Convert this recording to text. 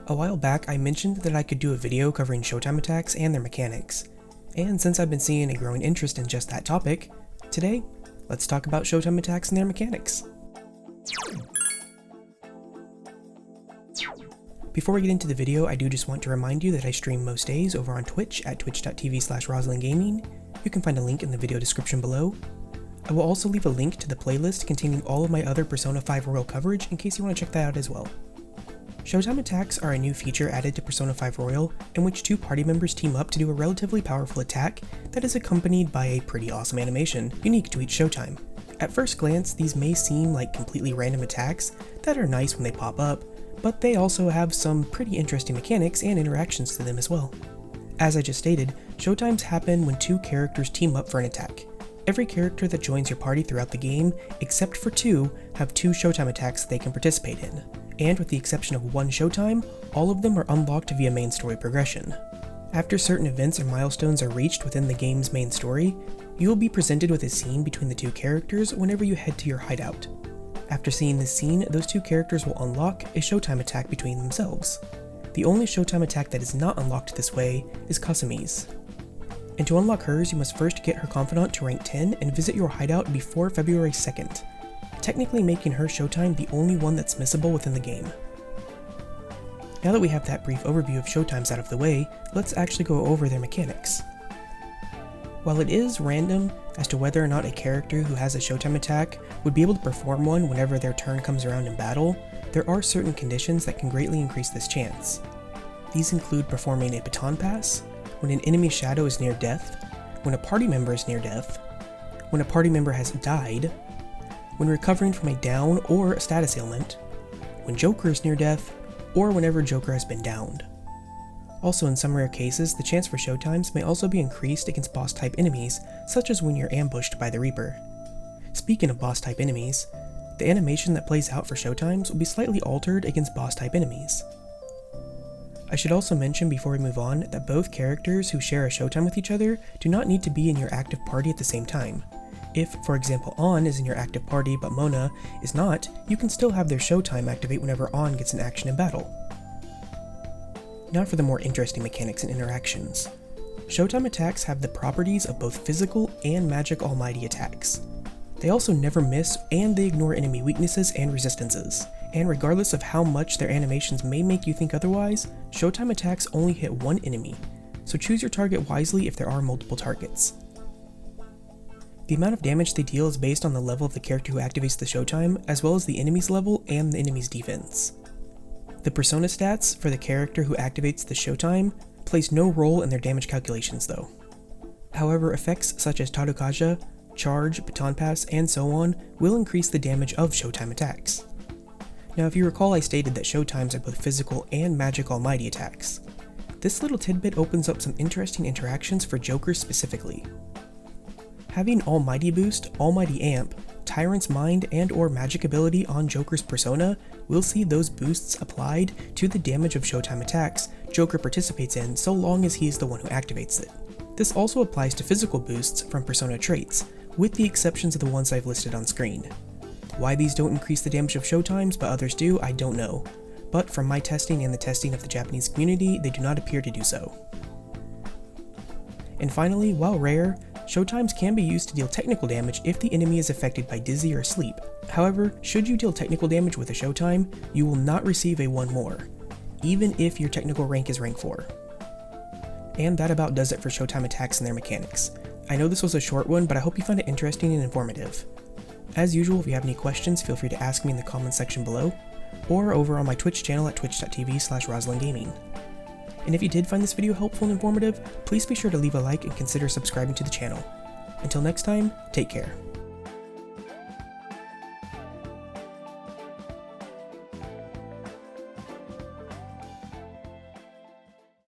A while back, I mentioned that I could do a video covering Showtime attacks and their mechanics, and since I've been seeing a growing interest in just that topic, today, let's talk about Showtime attacks and their mechanics. Before we get into the video, I do just want to remind you that I stream most days over on Twitch at twitch.tv/RosalindGaming. You can find a link in the video description below. I will also leave a link to the playlist containing all of my other Persona 5 Royal coverage in case you want to check that out as well. Showtime attacks are a new feature added to Persona 5 Royal in which two party members team up to do a relatively powerful attack that is accompanied by a pretty awesome animation unique to each Showtime. At first glance, these may seem like completely random attacks that are nice when they pop up, but they also have some pretty interesting mechanics and interactions to them as well. As I just stated, Showtimes happen when two characters team up for an attack. Every character that joins your party throughout the game, except for two, have two Showtime attacks that they can participate in, and with the exception of one Showtime, all of them are unlocked via main story progression. After certain events or milestones are reached within the game's main story, you will be presented with a scene between the two characters whenever you head to your hideout. After seeing this scene, those two characters will unlock a Showtime attack between themselves. The only Showtime attack that is not unlocked this way is Kasumi's. And to unlock hers, you must first get her Confidant to rank 10 and visit your hideout before February 2nd, technically making her Showtime the only one that's missable within the game. Now that we have that brief overview of Showtimes out of the way, let's actually go over their mechanics. While it is random as to whether or not a character who has a Showtime attack would be able to perform one whenever their turn comes around in battle, there are certain conditions that can greatly increase this chance. These include performing a baton pass, when an enemy shadow is near death, when a party member is near death, when a party member has died, when recovering from a down or a status ailment, when Joker is near death, or whenever Joker has been downed. Also, in some rare cases, the chance for Showtimes may also be increased against boss type enemies, such as when you're ambushed by the Reaper. Speaking of boss type enemies, the animation that plays out for Showtimes will be slightly altered against boss type enemies. I should also mention before we move on that both characters who share a Showtime with each other do not need to be in your active party at the same time. If, for example, An is in your active party but Mona is not, you can still have their Showtime activate whenever An gets an action in battle. Now for the more interesting mechanics and interactions. Showtime attacks have the properties of both physical and magic almighty attacks. They also never miss and they ignore enemy weaknesses and resistances. And regardless of how much their animations may make you think otherwise, Showtime attacks only hit one enemy, so choose your target wisely if there are multiple targets. The amount of damage they deal is based on the level of the character who activates the Showtime, as well as the enemy's level and the enemy's defense. The persona stats for the character who activates the Showtime plays no role in their damage calculations though. However, effects such as Tarukaja, Charge, Baton Pass, and so on will increase the damage of Showtime attacks. Now if you recall, I stated that Showtimes are both physical and magic almighty attacks. This little tidbit opens up some interesting interactions for Joker specifically. Having Almighty Boost, Almighty Amp, Tyrant's Mind, and or Magic ability on Joker's persona will see those boosts applied to the damage of Showtime attacks Joker participates in so long as he is the one who activates it. This also applies to physical boosts from persona traits, with the exceptions of the ones I've listed on screen. Why these don't increase the damage of Showtimes but others do, I don't know, but from my testing and the testing of the Japanese community, they do not appear to do so. And finally, while rare, Showtimes can be used to deal technical damage if the enemy is affected by dizzy or sleep. However, should you deal technical damage with a Showtime, you will not receive a 1 more, even if your technical rank is rank 4. And that about does it for Showtime attacks and their mechanics. I know this was a short one, but I hope you found it interesting and informative. As usual, if you have any questions, feel free to ask me in the comments section below, or over on my Twitch channel at twitch.tv/RosalindGaming. And if you did find this video helpful and informative, please be sure to leave a like and consider subscribing to the channel. Until next time, take care.